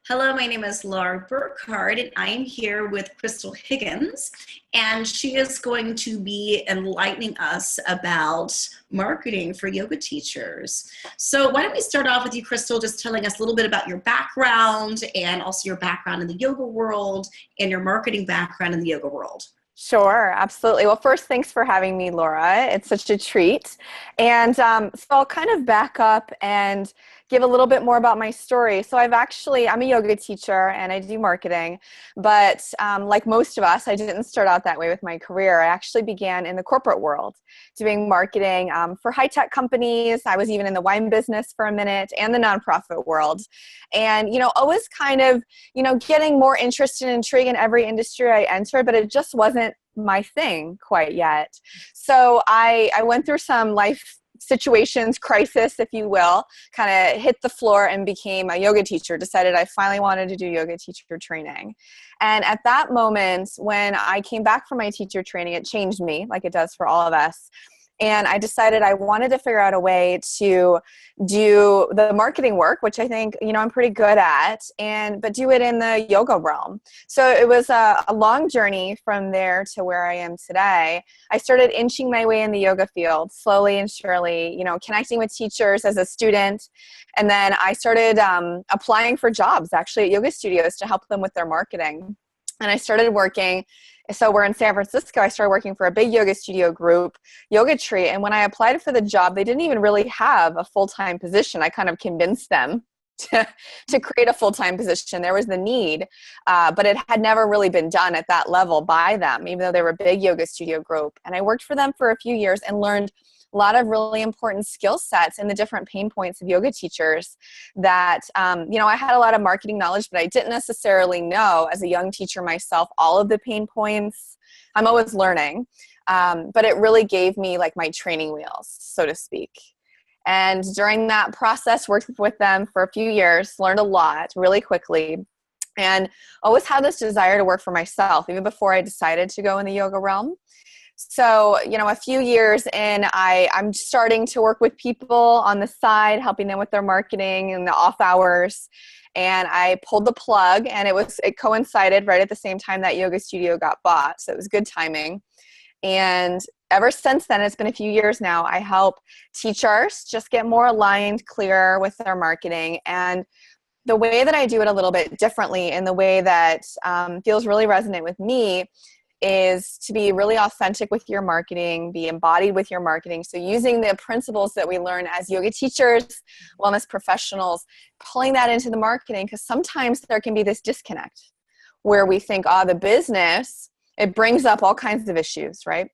Hello, my name is Laura Burkhardt, and I am here with Crystal Higgins, and she is going to be enlightening us about marketing for yoga teachers. So why don't we start off with you, Crystal, just telling us a little bit about your background and also your background in the yoga world and your marketing background in the yoga world. Sure, absolutely. Well, first, thanks for having me, Laura. It's such a treat. And so I'll kind of back up and give a little bit more about my story. So I'm a yoga teacher and I do marketing, but like most of us, I didn't start out that way with my career. I actually began in the corporate world doing marketing for high-tech companies. I was even in the wine business for a minute and the nonprofit world. And, always kind of, getting more interested and intrigued in every industry I entered, but it just wasn't my thing quite yet. So I went through some life situations, crisis, if you will, kind of hit the floor and became a yoga teacher, decided I finally wanted to do yoga teacher training. And at that moment, when I came back from my teacher training, it changed me like it does for all of us. And I decided I wanted to figure out a way to do the marketing work, which I think, I'm pretty good at, but do it in the yoga realm. So it was a long journey from there to where I am today. I started inching my way in the yoga field slowly and surely, connecting with teachers as a student. And then I started applying for jobs actually at yoga studios to help them with their marketing. And I started working. So we're in San Francisco. I started working for a big yoga studio group, Yoga Tree. And when I applied for the job, they didn't even really have a full-time position. I kind of convinced them to create a full-time position. There was the need, but it had never really been done at that level by them, even though they were a big yoga studio group. And I worked for them for a few years and learned a lot of really important skill sets and the different pain points of yoga teachers that, I had a lot of marketing knowledge, but I didn't necessarily know as a young teacher myself, all of the pain points. I'm always learning, but it really gave me like my training wheels, so to speak. And during that process, worked with them for a few years, learned a lot really quickly, and always had this desire to work for myself, even before I decided to go in the yoga realm. So, a few years in, I'm starting to work with people on the side, helping them with their marketing in the off hours. And I pulled the plug, and it coincided right at the same time that yoga studio got bought. So it was good timing. And ever since then, it's been a few years now, I help teachers just get more aligned, clear with their marketing. And the way that I do it a little bit differently, in the way that feels really resonant with me, is to be really authentic with your marketing, be embodied with your marketing. So using the principles that we learn as yoga teachers, wellness professionals, pulling that into the marketing, because sometimes there can be this disconnect where we think, the business, it brings up all kinds of issues, right?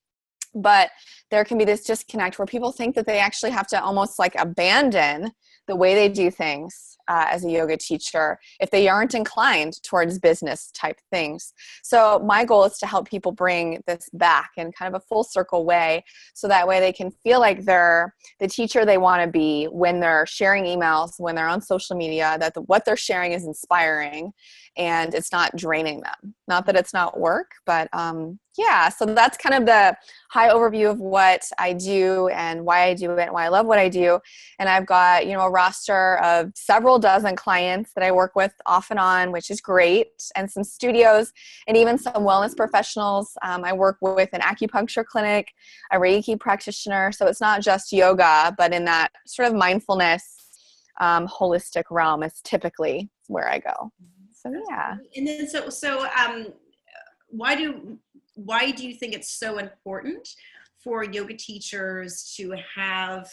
But there can be this disconnect where people think that they actually have to almost like abandon the way they do things as a yoga teacher if they aren't inclined towards business type things. So my goal is to help people bring this back in kind of a full circle way, so that way they can feel like they're the teacher they want to be when they're sharing emails, when they're on social media, that what they're sharing is inspiring and it's not draining them. Not that it's not work, but so that's kind of the high overview of what I do and why I do it and why I love what I do. And I've got, a roster of several dozen clients that I work with off and on, which is great, and some studios and even some wellness professionals. I work with an acupuncture clinic, a Reiki practitioner. So it's not just yoga, but in that sort of mindfulness, holistic realm is typically where I go. So, yeah. And then why do you think it's so important for yoga teachers to have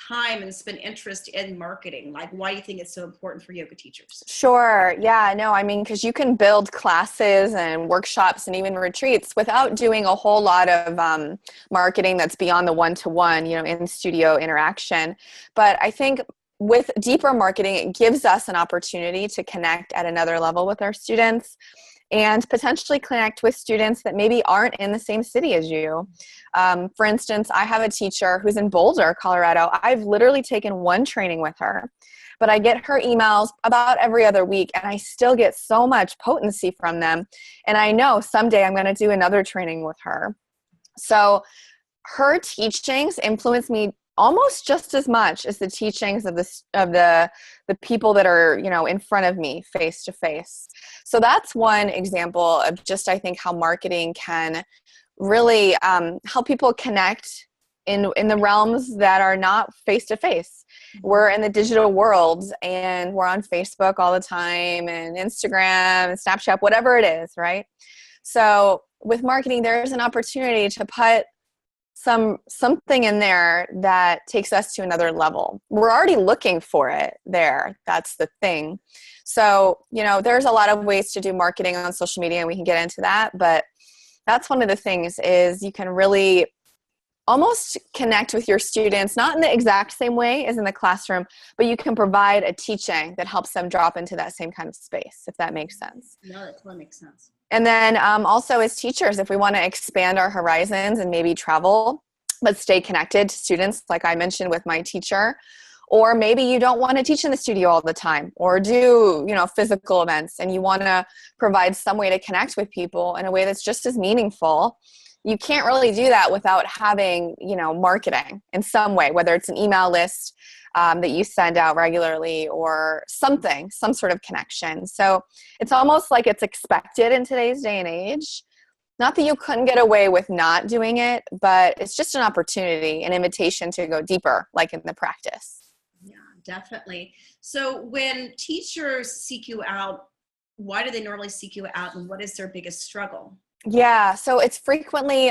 time and spend interest in marketing? Like, why do you think it's so important for yoga teachers? Sure. Yeah, no, because you can build classes and workshops and even retreats without doing a whole lot of marketing that's beyond the one-to-one, in studio interaction. But I think with deeper marketing, it gives us an opportunity to connect at another level with our students and potentially connect with students that maybe aren't in the same city as you. For instance, I have a teacher who's in Boulder, Colorado. I've literally taken one training with her, but I get her emails about every other week, and I still get so much potency from them. And I know someday I'm going to do another training with her. So her teachings influence me almost just as much as the teachings of the people that are, in front of me face to face. So that's one example of just, I think, how marketing can really help people connect in the realms that are not face to face. We're in the digital world, and we're on Facebook all the time, and Instagram and Snapchat, whatever it is, right? So with marketing, there's an opportunity to put something in there that takes us to another level. We're already looking for it there. That's the thing. So, there's a lot of ways to do marketing on social media, and we can get into that. But that's one of the things, is you can really almost connect with your students, not in the exact same way as in the classroom, but you can provide a teaching that helps them drop into that same kind of space, if that makes sense. No, that totally makes sense. And then also as teachers, if we want to expand our horizons and maybe travel, but stay connected to students, like I mentioned with my teacher, or maybe you don't want to teach in the studio all the time or do, physical events, and you want to provide some way to connect with people in a way that's just as meaningful. You can't really do that without having, marketing in some way, whether it's an email list that you send out regularly or some sort of connection. So it's almost like it's expected in today's day and age. Not that you couldn't get away with not doing it, but it's just an opportunity, an invitation to go deeper, like in the practice. Yeah, definitely. So when teachers seek you out, why do they normally seek you out, and what is their biggest struggle? Yeah, so it's frequently,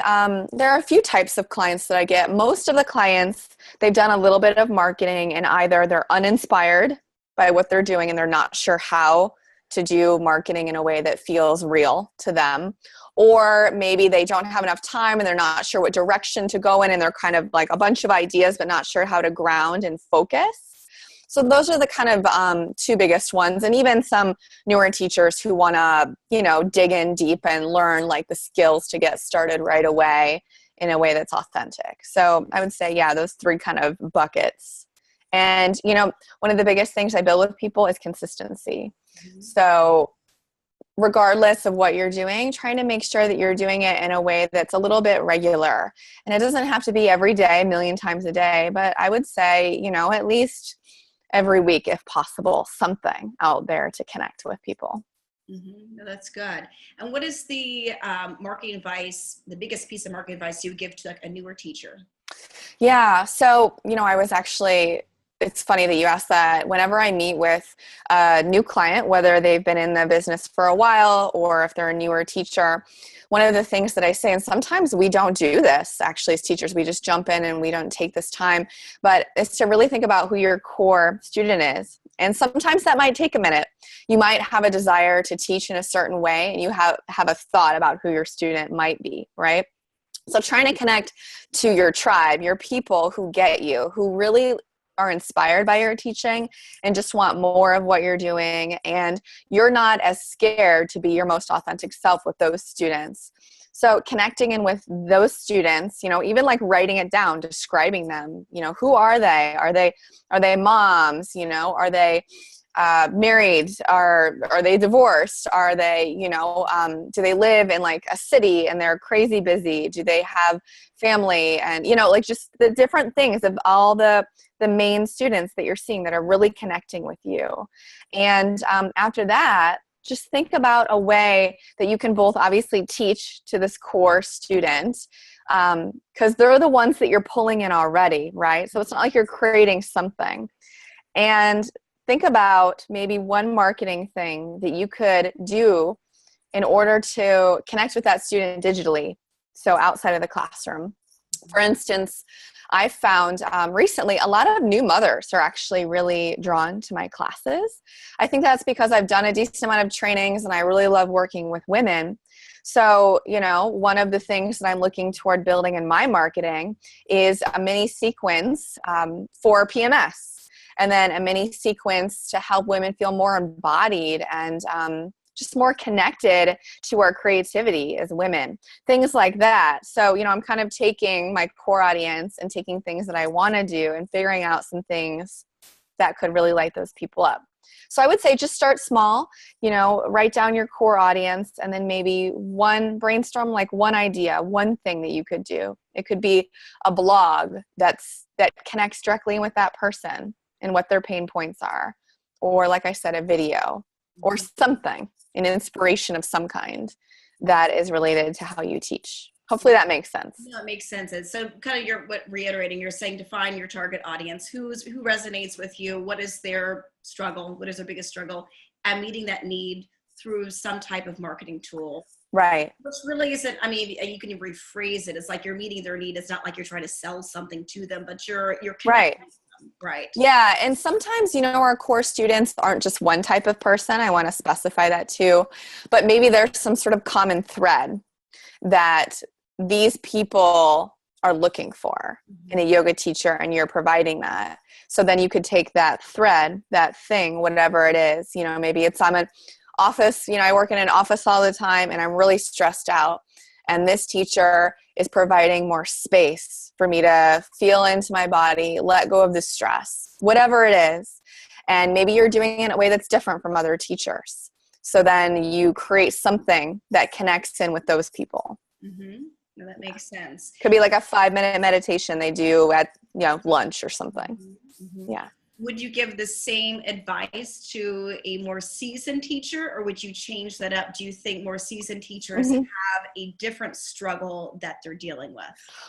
there are a few types of clients that I get. Most of the clients, they've done a little bit of marketing, and either they're uninspired by what they're doing and they're not sure how to do marketing in a way that feels real to them, or maybe they don't have enough time and they're not sure what direction to go in, and they're kind of like a bunch of ideas but not sure how to ground and focus. So those are the kind of two biggest ones. And even some newer teachers who want to, dig in deep and learn like the skills to get started right away in a way that's authentic. So I would say, yeah, those three kind of buckets. And, one of the biggest things I build with people is consistency. Mm-hmm. So regardless of what you're doing, trying to make sure that you're doing it in a way that's a little bit regular. And it doesn't have to be every day, a million times a day, but I would say, at least every week, if possible, something out there to connect with people. Mm-hmm. No, that's good. And what is the marketing advice, the biggest piece of marketing advice you would give to like a newer teacher? Yeah. So, I was actually, it's funny that you asked that. Whenever I meet with a new client, whether they've been in the business for a while or if they're a newer teacher, one of the things that I say, and sometimes we don't do this actually as teachers, we just jump in and we don't take this time, but it's to really think about who your core student is. And sometimes that might take a minute. You might have a desire to teach in a certain way, and you have a thought about who your student might be, right? So trying to connect to your tribe, your people who get you, who really are inspired by your teaching and just want more of what you're doing, and you're not as scared to be your most authentic self with those students. So connecting in with those students, even like writing it down, describing them, who are they? Are they moms? Are they married? Are they divorced? Are they, do they live in like a city and they're crazy busy? Do they have family? And, like just the different things of all the main students that you're seeing that are really connecting with you. And after that, just think about a way that you can both obviously teach to this core student, because they're the ones that you're pulling in already, right? So it's not like you're creating something. And think about maybe one marketing thing that you could do in order to connect with that student digitally, so outside of the classroom. For instance, I found recently a lot of new mothers are actually really drawn to my classes. I think that's because I've done a decent amount of trainings and I really love working with women. So, one of the things that I'm looking toward building in my marketing is a mini sequence for PMS, and then a mini sequence to help women feel more embodied and just more connected to our creativity as women, things like that. So, I'm kind of taking my core audience and taking things that I want to do and figuring out some things that could really light those people up. So I would say just start small, write down your core audience, and then maybe brainstorm like one idea, one thing that you could do It could be a blog that connects directly with that person and what their pain points are. Or like I said, a video or something, an inspiration of some kind that is related to how you teach. Hopefully that makes sense. No, it makes sense. And so kind of reiterating, you're saying define your target audience, who resonates with you, what is their struggle, what is their biggest struggle, and meeting that need through some type of marketing tool. Right. Which really isn't, I mean, you can rephrase it. It's like you're meeting their need. It's not like you're trying to sell something to them, but you're right. Them. Right. Yeah. And sometimes, our core students aren't just one type of person. I want to specify that too. But maybe there's some sort of common thread that these people are looking for in a yoga teacher, and you're providing that. So then you could take that thread, that thing, whatever it is, maybe it's I'm an office, I work in an office all the time and I'm really stressed out. And this teacher is providing more space for me to feel into my body, let go of the stress, whatever it is. And maybe you're doing it in a way that's different from other teachers. So then you create something that connects in with those people. Mm-hmm. No, that makes sense. Could be like a 5-minute meditation they do at, lunch or something. Mm-hmm. Yeah. Would you give the same advice to a more seasoned teacher, or would you change that up? Do you think more seasoned teachers have a different struggle that they're dealing with?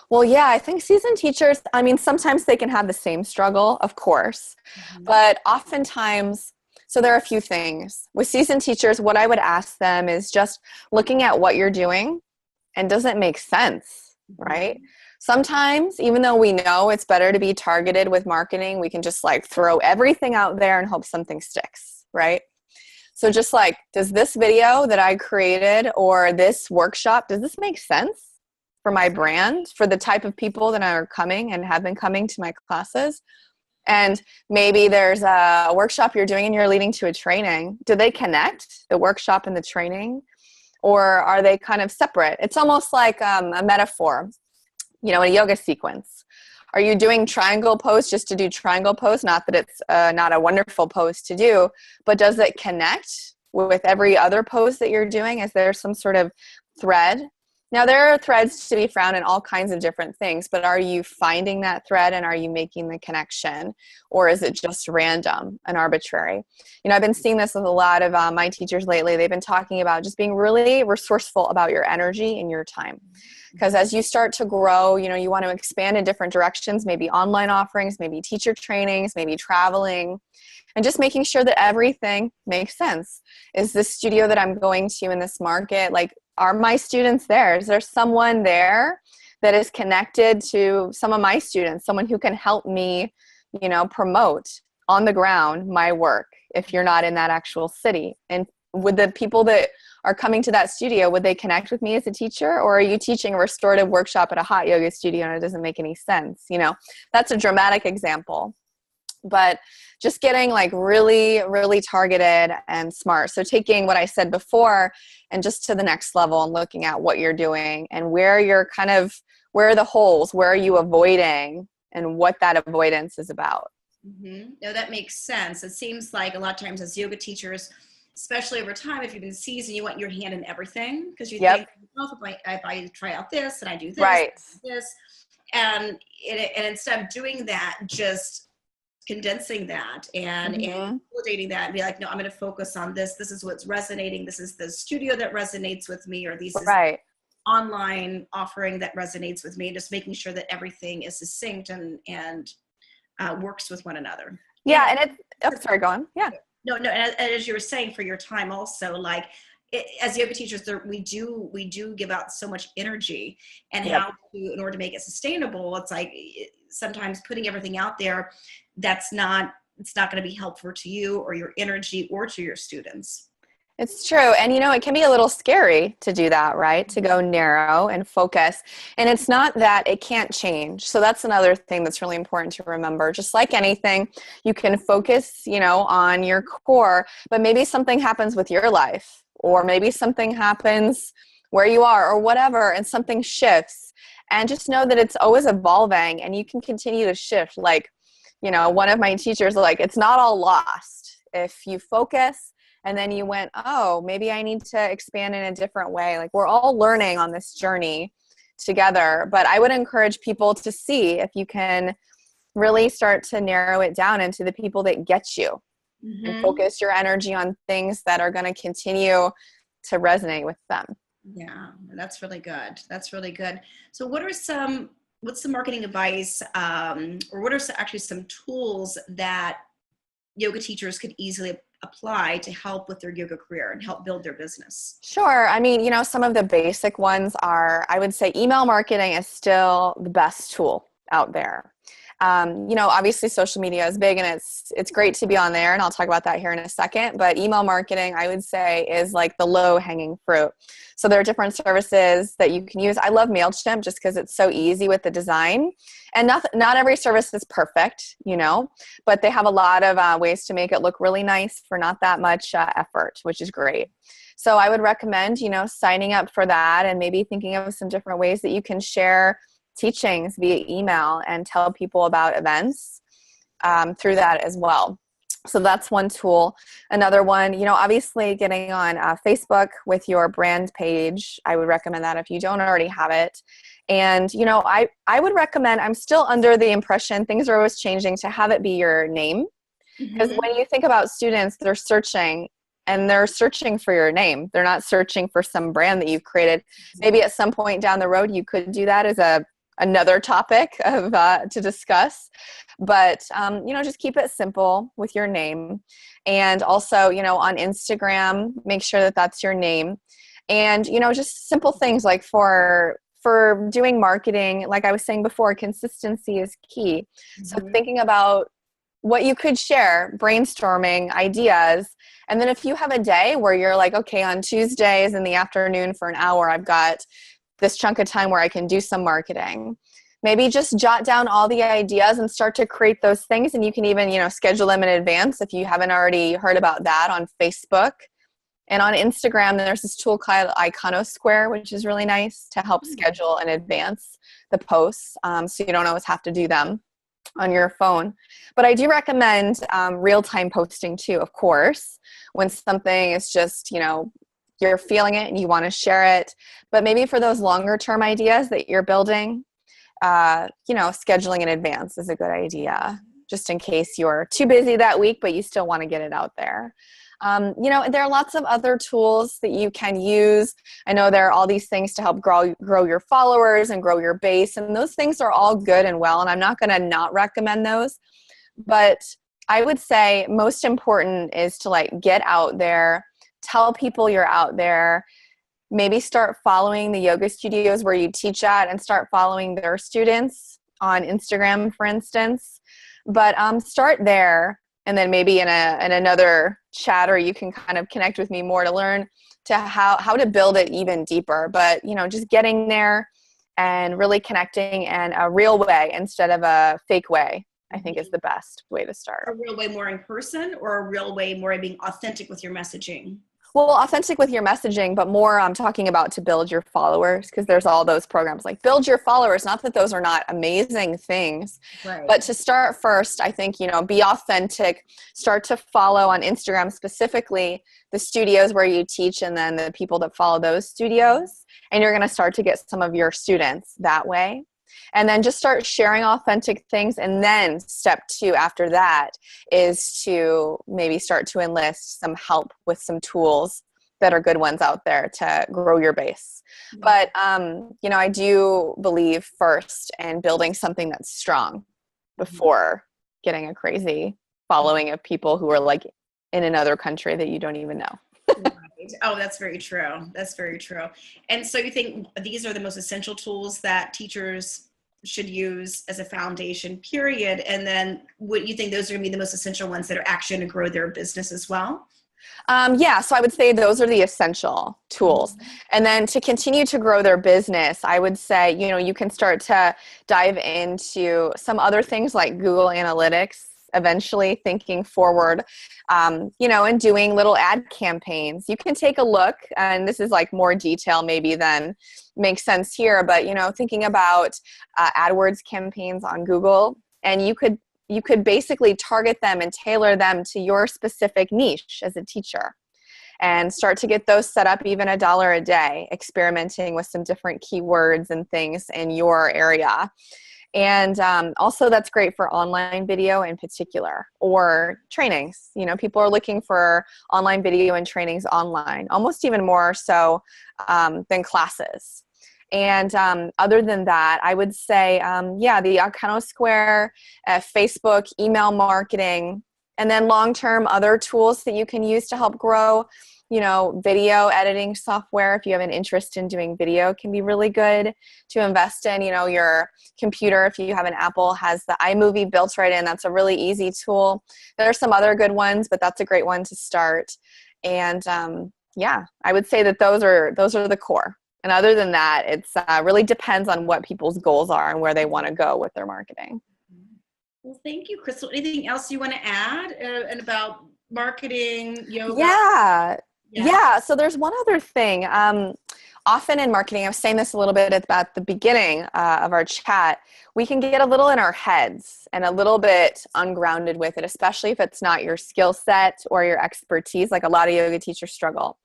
Well, yeah, I think seasoned teachers, sometimes they can have the same struggle, of course, but oftentimes, so there are a few things. With seasoned teachers, what I would ask them is just looking at what you're doing and does it make sense, right? Sometimes, even though we know it's better to be targeted with marketing, we can just throw everything out there and hope something sticks, right? So just does this video that I created or this workshop, does this make sense for my brand, for the type of people that are coming and have been coming to my classes? And maybe there's a workshop you're doing and you're leading to a training. Do they connect, the workshop and the training? Or are they kind of separate? It's almost like a metaphor. In a yoga sequence. Are you doing triangle pose just to do triangle pose? Not that it's not a wonderful pose to do, but does it connect with every other pose that you're doing? Is there some sort of thread? Now, there are threads to be found in all kinds of different things, but are you finding that thread and are you making the connection? Or is it just random and arbitrary? I've been seeing this with a lot of my teachers lately. They've been talking about just being really resourceful about your energy and your time. Because as you start to grow, you want to expand in different directions, maybe online offerings, maybe teacher trainings, maybe traveling, and just making sure that everything makes sense. Is this studio that I'm going to in this market, are my students there? Is there someone there that is connected to some of my students, someone who can help me, promote on the ground my work if you're not in that actual city? And would the people that are coming to that studio, would they connect with me as a teacher? Or are you teaching a restorative workshop at a hot yoga studio and it doesn't make any sense? That's a dramatic example. But just getting really, really targeted and smart. So taking what I said before and just to the next level and looking at what you're doing and where you're where are the holes, where are you avoiding and what that avoidance is about. No, that makes sense. It seems like a lot of times as yoga teachers, especially over time, if you've been seasoned, you want your hand in everything because you think, well, if I try out this and I do this, right. this, and instead of doing that, just condensing that and validating that and be like, no, I'm going to focus on this. This is what's resonating. This is the studio that resonates with me, or these right. online offering that resonates with me. And just making sure that everything is succinct and works with one another. Yeah, and it's sorry, go on. Yeah. No. And as you were saying, for your time also, as yoga teachers, we do give out so much energy, and how to, in order to make it sustainable, it's sometimes putting everything out there it's not going to be helpful to you or your energy or to your students. It's true. And, it can be a little scary to do that, right? To go narrow and focus. And it's not that it can't change. So that's another thing that's really important to remember. Just like anything, you can focus, on your core, but maybe something happens with your life, or maybe something happens where you are or whatever, and something shifts. And just know that it's always evolving and you can continue to shift. One of my teachers, it's not all lost. If you focus and then you went, oh, maybe I need to expand in a different way. We're all learning on this journey together. But I would encourage people to see if you can really start to narrow it down into the people that get you, and focus your energy on things that are going to continue to resonate with them. Yeah, that's really good. That's really good. So what's the marketing advice, or what are actually some tools that yoga teachers could easily apply to help with their yoga career and help build their business? Sure. I mean, some of the basic ones are, I would say email marketing is still the best tool out there. Obviously social media is big, and it's great to be on there, and I'll talk about that here in a second, but email marketing, I would say, is like the low hanging fruit. So there are different services that you can use. I love MailChimp just because it's so easy with the design, and not every service is perfect, but they have a lot of ways to make it look really nice for not that much effort, which is great. So I would recommend, signing up for that, and maybe thinking of some different ways that you can share teachings via email and tell people about events through that as well. So that's one tool. Another one, obviously getting on Facebook with your brand page. I would recommend that if you don't already have it. And, I would recommend, I'm still under the impression, things are always changing, to have it be your name. Because when you think about students, they're searching for your name. They're not searching for some brand that you've created. Maybe at some point down the road, you could do that as another topic to discuss, but just keep it simple with your name. And also, on Instagram, make sure that that's your name. And just simple things like for doing marketing, like I was saying before, consistency is key. So thinking about what you could share, brainstorming ideas. And then if you have a day where you're like, okay, on Tuesdays in the afternoon for an hour, I've got this chunk of time where I can do some marketing. Maybe just jot down all the ideas and start to create those things. And you can even, schedule them in advance if you haven't already heard about that on Facebook. And on Instagram, there's this tool called Iconosquare, which is really nice to help schedule in advance the posts, so you don't always have to do them on your phone. But I do recommend real-time posting too, of course, when something is just, you're feeling it and you want to share it. But maybe for those longer term ideas that you're building, scheduling in advance is a good idea, just in case you're too busy that week, but you still want to get it out there. There are lots of other tools that you can use. I know there are all these things to help grow your followers and grow your base, and those things are all good and well, and I'm not going to not recommend those. But I would say most important is to get out there, tell people you're out there, maybe start following the yoga studios where you teach at and start following their students on Instagram, for instance. But start there, and then maybe in another chat, or you can kind of connect with me more to learn to how to build it even deeper. But, just getting there and really connecting in a real way instead of a fake way, I think is the best way to start. A real way more in person, or a real way more being authentic with your messaging? Well, authentic with your messaging, but more I'm talking about to build your followers, because there's all those programs like Build Your Followers. Not that those are not amazing things, right. But to start first, I think, be authentic, start to follow on Instagram specifically the studios where you teach, and then the people that follow those studios, and you're going to start to get some of your students that way. And then just start sharing authentic things. And then step 2 after that is to maybe start to enlist some help with some tools that are good ones out there to grow your base. Mm-hmm. But, I do believe first in building something that's strong before getting a crazy following of people who are in another country that you don't even know. Right. Oh, that's very true. That's very true. And so you think these are the most essential tools that teachers should use as a foundation, period. And then what you think those are going to be the most essential ones that are actually going to grow their business as well? So I would say those are the essential tools. Mm-hmm. And then to continue to grow their business, I would say, you can start to dive into some other things like Google Analytics, eventually thinking forward, and doing little ad campaigns. You can take a look, and this is more detail maybe than makes sense here, but, thinking about AdWords campaigns on Google, and you could basically target them and tailor them to your specific niche as a teacher. and start to get those set up, even $1 a day, experimenting with some different keywords and things in your area. And also that's great for online video in particular, or trainings. You know, people are looking for online video and trainings online, almost even more so than classes. And other than that, I would say, the Akano Square, Facebook, email marketing, and then long-term other tools that you can use to help grow. You know, video editing software, if you have an interest in doing video, can be really good to invest in. You know, your computer, if you have an Apple, has the iMovie built right in. That's a really easy tool. There are some other good ones, but that's a great one to start. And I would say that those are the core. And other than that, it's really depends on what people's goals are and where they want to go with their marketing. Well, thank you, Crystal. Anything else you want to add and about marketing, yoga? Yeah. So there's one other thing. Often in marketing, I was saying this a little bit at the beginning of our chat, we can get a little in our heads and a little bit ungrounded with it, especially if it's not your skill set or your expertise, like a lot of yoga teachers struggle.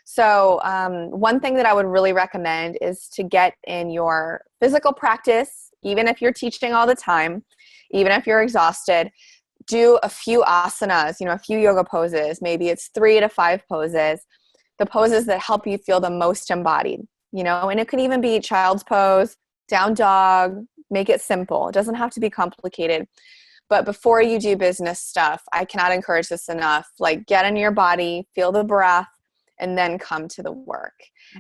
So one thing that I would really recommend is to get in your physical practice, even if you're teaching all the time, even if you're exhausted. Do a few asanas, a few yoga poses. Maybe it's 3 to 5 poses, the poses that help you feel the most embodied, and it could even be child's pose, down dog, make it simple. It doesn't have to be complicated. But before you do business stuff, I cannot encourage this enough. Like, get in your body, feel the breath, and then come to the work.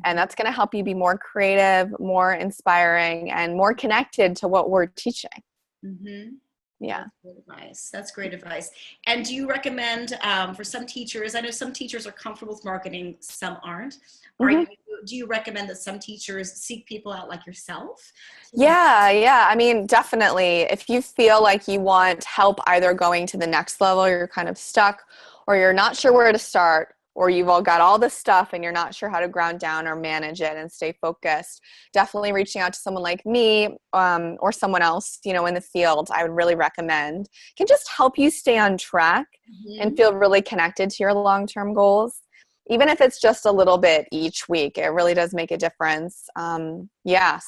And that's going to help you be more creative, more inspiring, and more connected to what we're teaching. Mm-hmm. Yeah. That's great advice. And do you recommend for some teachers, I know some teachers are comfortable with marketing, some aren't. Do you recommend that some teachers seek people out like yourself? Yeah. I mean, definitely. If you feel like you want help either going to the next level, you're kind of stuck, or you're not sure where to start, or you've all got all this stuff and you're not sure how to ground down or manage it and stay focused, definitely reaching out to someone like me or someone else, in the field, I would really recommend. Can just help you stay on track and feel really connected to your long-term goals. Even if it's just a little bit each week, it really does make a difference. So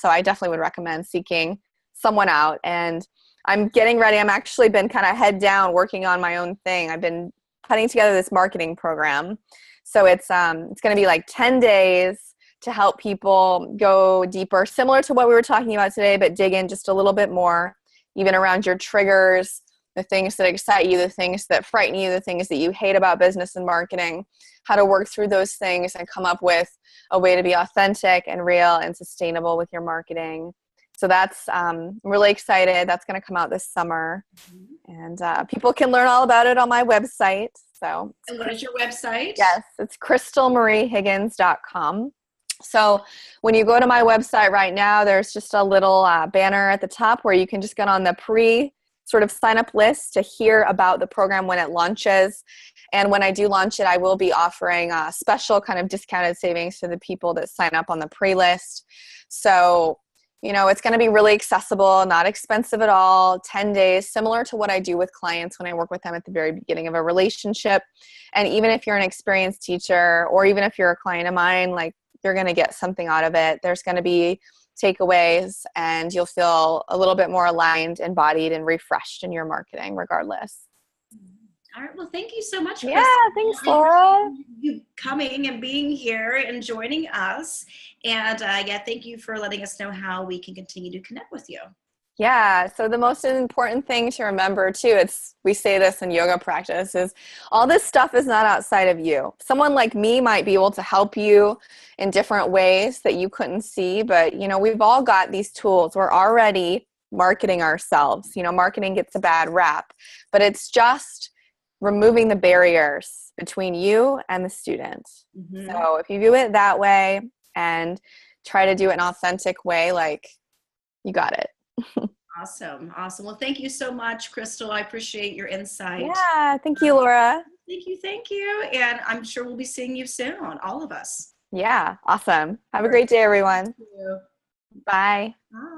I definitely would recommend seeking someone out. And I'm getting ready. I'm actually been kind of head down working on my own thing. I've been putting together this marketing program. So it's going to be like 10 days to help people go deeper, similar to what we were talking about today, but dig in just a little bit more, even around your triggers, the things that excite you, the things that frighten you, the things that you hate about business and marketing, how to work through those things and come up with a way to be authentic and real and sustainable with your marketing. So that's, I'm really excited. That's going to come out this summer. And people can learn all about it on my website. So, and what is your website? Yes, it's crystalmariehiggins.com. So when you go to my website right now, there's just a little banner at the top where you can just get on the sort of sign up list to hear about the program when it launches. And when I do launch it, I will be offering a special kind of discounted savings to the people that sign up on the pre-list. So it's going to be really accessible, not expensive at all, 10 days, similar to what I do with clients when I work with them at the very beginning of a relationship. And even if you're an experienced teacher, or even if you're a client of mine, like, you're going to get something out of it. There's going to be takeaways, and you'll feel a little bit more aligned, embodied, and refreshed in your marketing regardless. All right. Well, thank you so much. Yeah, thanks, Laura. You coming and being here and joining us. And thank you for letting us know how we can continue to connect with you. Yeah. So the most important thing to remember too, we say this in yoga practice, is all this stuff is not outside of you. Someone like me might be able to help you in different ways that you couldn't see, but we've all got these tools. We're already marketing ourselves. Marketing gets a bad rap, but it's just removing the barriers between you and the student. So if you do it that way and try to do it in an authentic way, like, you got it. Awesome. Well, thank you so much, Crystal. I appreciate your insight. Yeah, thank you, Laura. Thank you. And I'm sure we'll be seeing you soon, all of us. Yeah, awesome. Have a great day, everyone. Thank you. Bye. Bye.